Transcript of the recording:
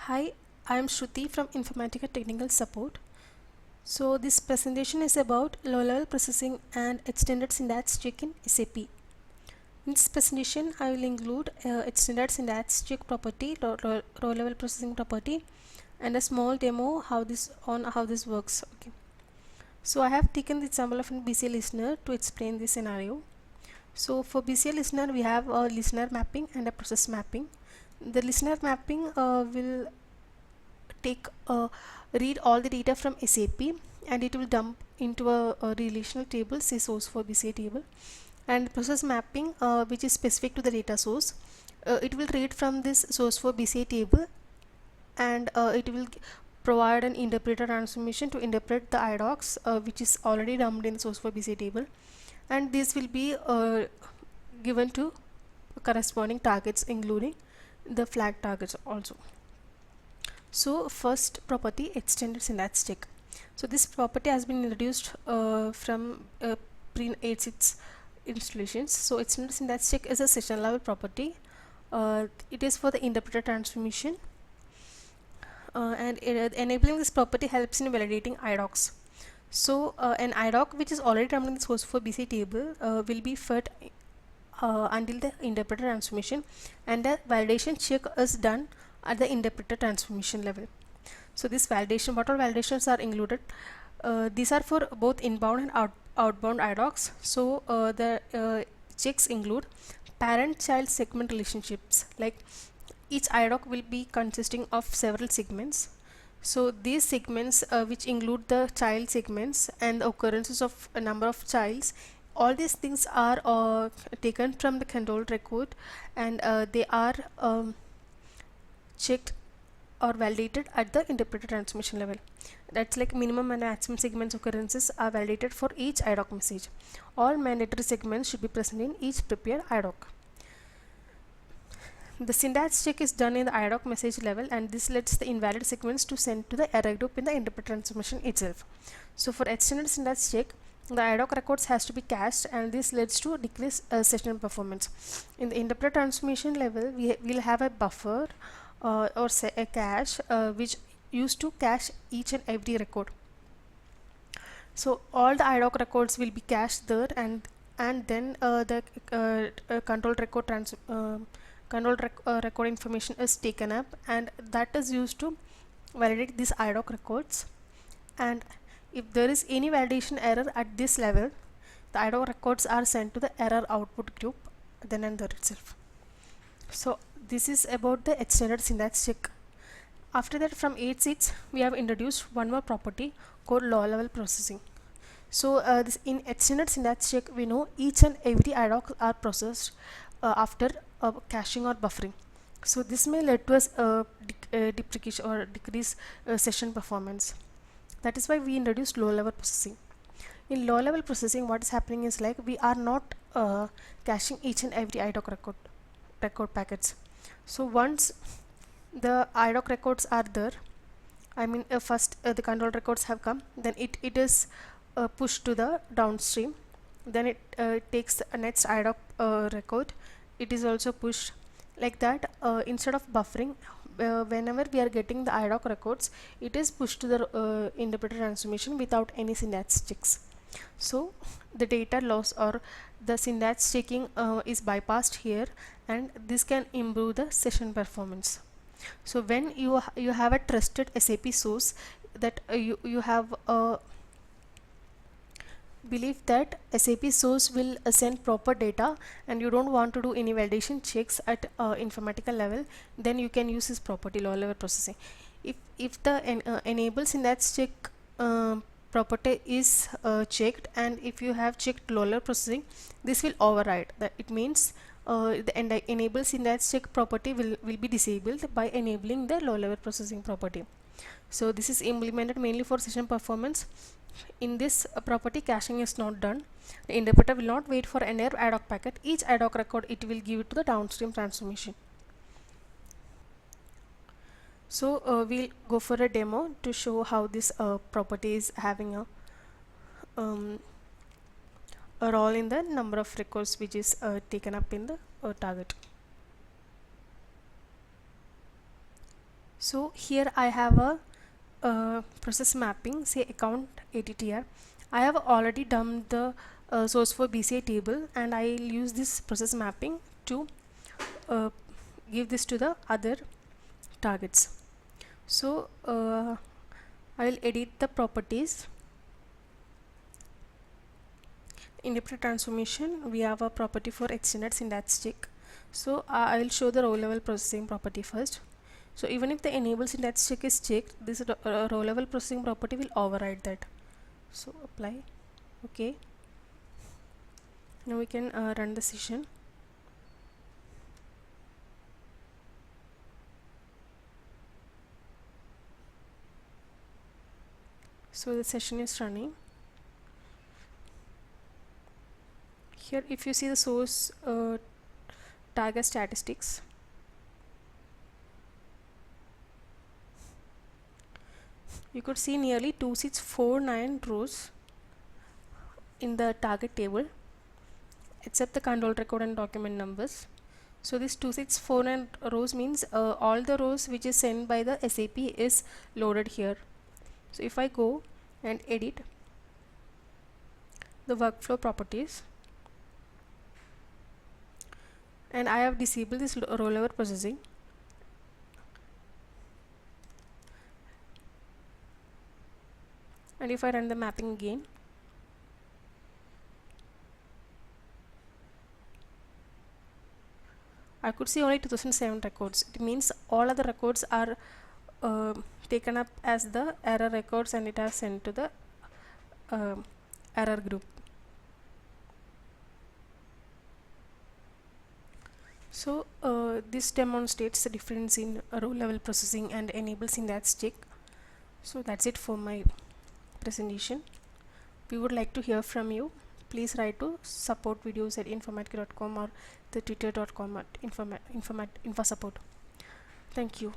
Hi, I am Shruti from Informatica Technical Support. So this presentation is about low-level processing and extended syntax check in SAP. In this presentation, I will include extended syntax check property, low-level processing property, and a small demo how this works. Okay. So I have taken the example of a BCA listener to explain this scenario. So for BCA listener, we have a listener mapping and a process mapping. The listener mapping will take read all the data from SAP and it will dump into a relational table, say source for BCA table, and process mapping which is specific to the data source. It will read from this source for BCA table and it will provide an interpreter transformation to interpret the IDOCs which is already dumped in the source for BCA table, and this will be given to corresponding targets including the flag targets also. So first property, extended syntax check. So this property has been introduced from pre-86 installations. So extended syntax check is a session level property. It is for the interpreter transformation, and enabling this property helps in validating IDOCs. So an IDOC which is already running in the source for BC table will be fed until the interpreter transformation, and the validation check is done at the interpreter transformation level. So this validation, what all validations are included? These are for both inbound and outbound IDOCs. So the checks include parent-child segment relationships. Like each IDOC will be consisting of several segments. So these segments which include the child segments and the occurrences of a number of childs, all these things are taken from the control record, and they are checked or validated at the interpreter transformation level. That's like minimum and maximum segments occurrences are validated for each IDOC message. All mandatory segments should be present in each prepared IDOC. The syntax check is done in the IDOC message level, and this lets the invalid segments to send to the error group in the interpreter transformation itself. So for extended syntax check, the IDOC records has to be cached, and this leads to decrease session performance. In the interpreter transformation level, we will have a buffer or say a cache which used to cache each and every record. So all the IDOC records will be cached there, and then the control record record information is taken up, and that is used to validate these IDOC records. And if there is any validation error at this level, the IDOC records are sent to the error output group then and there itself. So this is about the extended syntax check. After that, from 8.6 we have introduced one more property called low level processing. So this in extended syntax check, we know each and every IDOC are processed after caching or buffering. So this may lead to a deprecation or decrease session performance. That is why we introduced low level processing. In low level processing, what is happening is like we are not caching each and every IDOC record packets. So once the IDOC records are there, I mean first the control records have come, then it is pushed to the downstream, then it takes the next IDOC record, it is also pushed like that. Instead of buffering, whenever we are getting the IDOC records, it is pushed to the interpreter transformation without any syntax checks. So the data loss or the syntax checking is bypassed here, and this can improve the session performance. So when you have a trusted SAP source that you have believe that SAP source will send proper data, and you don't want to do any validation checks at informatical level, then you can use this property, low level processing. If the enable syntax check property is checked, and if you have checked low level processing, this will override that. It means the enable syntax check property will be disabled by enabling the low level processing property. So this is implemented mainly for session performance. In this property, caching is not done. The interpreter will not wait for an IDOC packet. Each IDOC record it will give it to the downstream transformation. So we'll go for a demo to show how this property is having a role in the number of records which is taken up in the target. So here I have a process mapping, say account ATTR. I have already dumped the source for BCI table, and I'll use this process mapping to uh, give this to the other targets. So I will edit the properties. In interpreter transformation, we have a property for extended syntax check. So I will show the row level processing property first. So even if the enable syntax check is checked, this row level processing property will override that. So apply. Okay. Now we can run the session. So the session is running. Here if you see the source tag as statistics, you could see nearly 2649 rows in the target table except the control record and document numbers. So this 2649 rows means all the rows which is sent by the SAP is loaded here. So if I go and edit the workflow properties, and I have disabled this row level processing, and if I run the mapping again, I could see only 2007 records. It means all other records are taken up as the error records, and it has sent to the error group. So this demonstrates the difference in row level processing and enable syntax check. So that's it for my presentation. We would like to hear from you. Please write to supportvideos@informatica.com or the twitter.com at infosupport. Thank you.